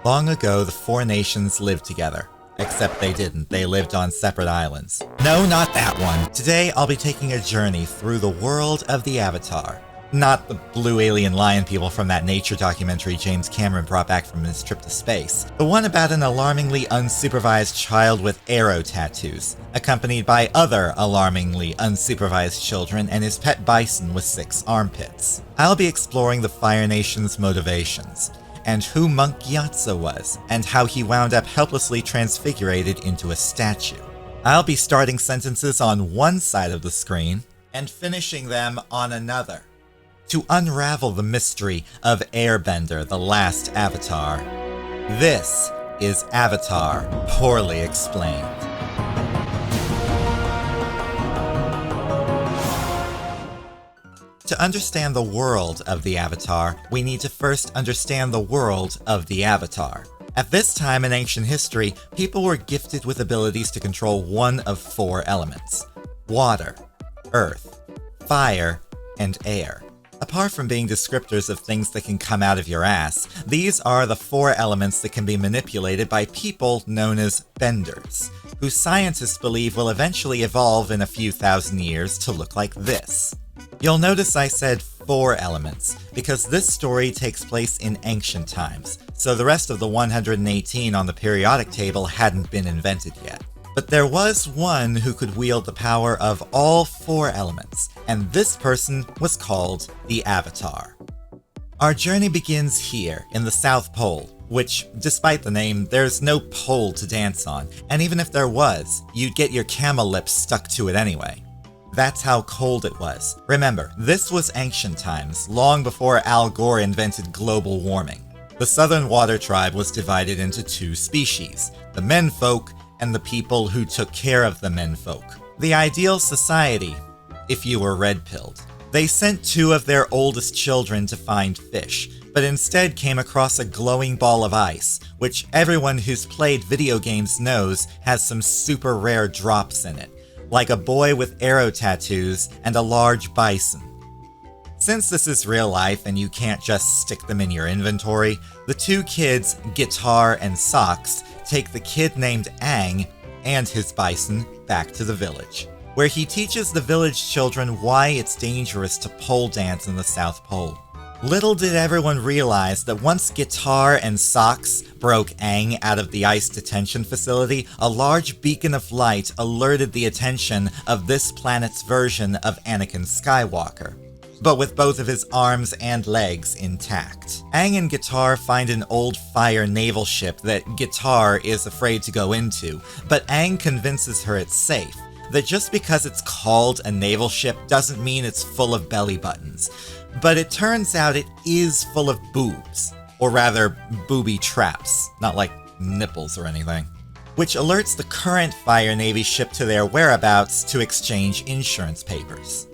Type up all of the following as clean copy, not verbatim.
Long ago, the four nations lived together. Except they didn't. They lived on separate islands. No, not that one. Today, I'll be taking a journey through the world of the Avatar. Not the blue alien lion people from that nature documentary James Cameron brought back from his trip to space. The one about an alarmingly unsupervised child with arrow tattoos, accompanied by other alarmingly unsupervised children and his pet bison with 6 armpits. I'll be exploring the Fire Nation's motivations, and who Monk Gyatso was, and how he wound up helplessly transfigurated into a statue. I'll be starting sentences on one side of the screen, and finishing them on another, to unravel the mystery of Airbender, the last Avatar. This is Avatar Poorly Explained. To understand the world of the Avatar, we need to first understand the world of the Avatar. At this time in ancient history, people were gifted with abilities to control one of 4 elements: water, earth, fire, and air. Apart from being descriptors of things that can come out of your ass, these are the 4 elements that can be manipulated by people known as benders, who scientists believe will eventually evolve in a few thousand years to look like this. You'll notice I said 4 elements, because this story takes place in ancient times, so the rest of the 118 on the periodic table hadn't been invented yet. But there was one who could wield the power of all 4 elements, and this person was called the Avatar. Our journey begins here, in the South Pole, which, despite the name, there's no pole to dance on, and even if there was, you'd get your camel lips stuck to it anyway. That's how cold it was. Remember, this was ancient times, long before Al Gore invented global warming. The Southern Water Tribe was divided into 2 species, the menfolk and the people who took care of the menfolk. The ideal society, if you were red-pilled. They sent 2 of their oldest children to find fish, but instead came across a glowing ball of ice, which everyone who's played video games knows has some super rare drops in it, like a boy with arrow tattoos and a large bison. Since this is real life and you can't just stick them in your inventory, the 2 kids, Guitar and Socks, take the kid named Aang and his bison back to the village, where he teaches the village children why it's dangerous to pole dance in the South Pole. Little did everyone realize that once Guitar and Socks broke Aang out of the ice detention facility, a large beacon of light alerted the attention of this planet's version of Anakin Skywalker, but with both of his arms and legs intact. Aang and Guitar find an old fire naval ship that Guitar is afraid to go into, but Aang convinces her it's safe, that just because it's called a naval ship doesn't mean it's full of belly buttons. But it turns out it is full of boobs, or rather, booby traps, not like nipples or anything, which alerts the current Fire Navy ship to their whereabouts to exchange insurance papers.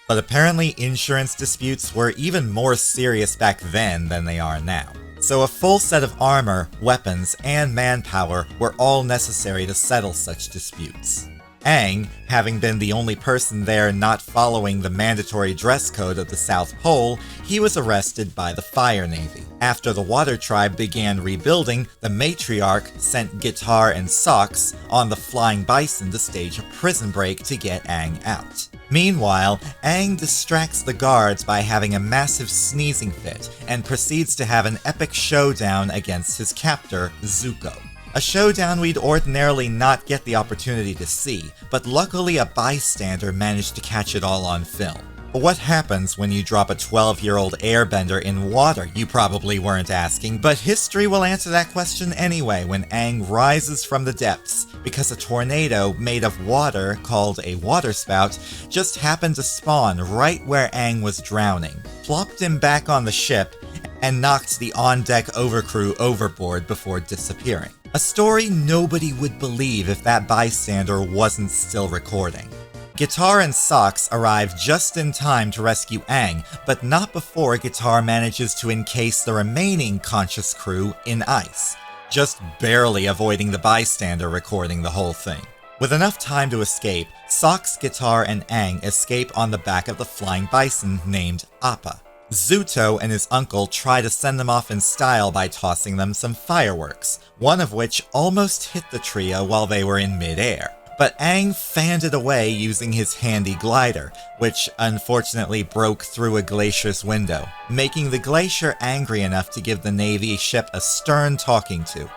But apparently insurance disputes were even more serious back then than they are now. So a full set of armor, weapons, and manpower were all necessary to settle such disputes. Aang, having been the only person there not following the mandatory dress code of the South Pole, he was arrested by the Fire Navy. After the Water Tribe began rebuilding, the matriarch sent Guitar and Socks on the Flying Bison to stage a prison break to get Aang out. Meanwhile, Aang distracts the guards by having a massive sneezing fit and proceeds to have an epic showdown against his captor, Zuko. A showdown we'd ordinarily not get the opportunity to see, but luckily a bystander managed to catch it all on film. What happens when you drop a 12-year-old airbender in water, you probably weren't asking, but history will answer that question anyway when Aang rises from the depths, because a tornado made of water, called a waterspout, just happened to spawn right where Aang was drowning, plopped him back on the ship, and knocked the on-deck overcrew overboard before disappearing. A story nobody would believe if that bystander wasn't still recording. Guitar and Socks arrive just in time to rescue Aang, but not before Guitar manages to encase the remaining conscious crew in ice, just barely avoiding the bystander recording the whole thing. With enough time to escape, Socks, Guitar, and Aang escape on the back of the flying bison named Appa. Zuto and his uncle try to send them off in style by tossing them some fireworks, one of which almost hit the trio while they were in mid-air. But Aang fanned it away using his handy glider, which unfortunately broke through a glacier's window, making the glacier angry enough to give the Navy ship a stern talking to,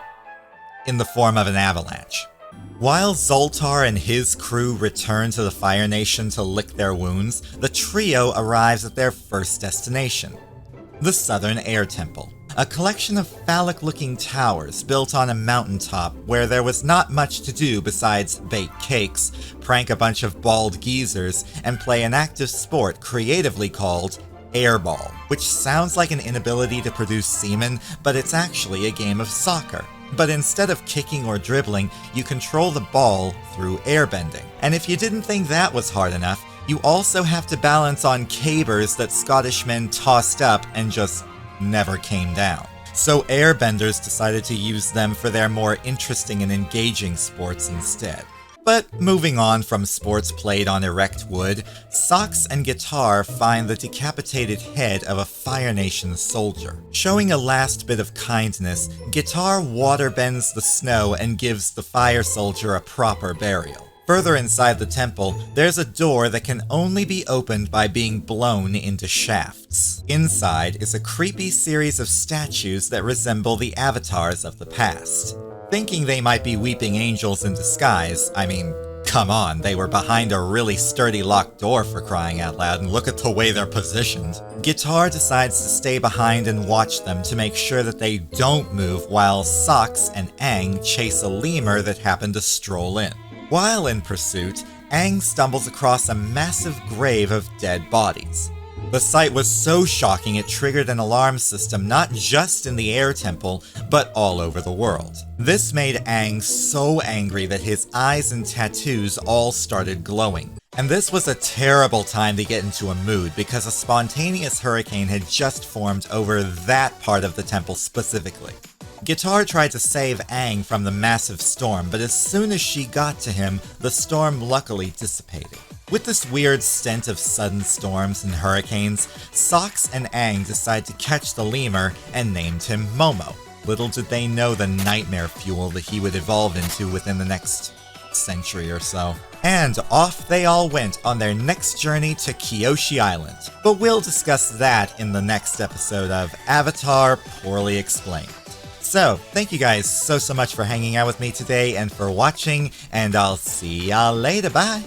in the form of an avalanche. While Zoltar and his crew return to the Fire Nation to lick their wounds, the trio arrives at their first destination, the Southern Air Temple, a collection of phallic-looking towers built on a mountaintop where there was not much to do besides bake cakes, prank a bunch of bald geezers, and play an active sport creatively called airball, which sounds like an inability to produce semen, but it's actually a game of soccer. But instead of kicking or dribbling, you control the ball through airbending. And if you didn't think that was hard enough, you also have to balance on cabers that Scottish men tossed up and just never came down. So airbenders decided to use them for their more interesting and engaging sports instead. But moving on from sports played on erect wood, Socks and Guitar find the decapitated head of a Fire Nation soldier. Showing a last bit of kindness, Guitar waterbends the snow and gives the fire soldier a proper burial. Further inside the temple, there's a door that can only be opened by being blown into shafts. Inside is a creepy series of statues that resemble the avatars of the past. Thinking they might be weeping angels in disguise, I mean, come on, they were behind a really sturdy locked door for crying out loud, and look at the way they're positioned. Guitar decides to stay behind and watch them to make sure that they don't move while Socks and Aang chase a lemur that happened to stroll in. While in pursuit, Aang stumbles across a massive grave of dead bodies. The sight was so shocking it triggered an alarm system not just in the Air Temple, but all over the world. This made Aang so angry that his eyes and tattoos all started glowing. And this was a terrible time to get into a mood because a spontaneous hurricane had just formed over that part of the temple specifically. Guitar tried to save Aang from the massive storm, but as soon as she got to him, the storm luckily dissipated. With this weird stint of sudden storms and hurricanes, Socks and Aang decide to catch the lemur and named him Momo. Little did they know the nightmare fuel that he would evolve into within the next century or so. And off they all went on their next journey to Kyoshi Island. But we'll discuss that in the next episode of Avatar Poorly Explained. So, thank you guys so much for hanging out with me today and for watching, and I'll see y'all later, bye!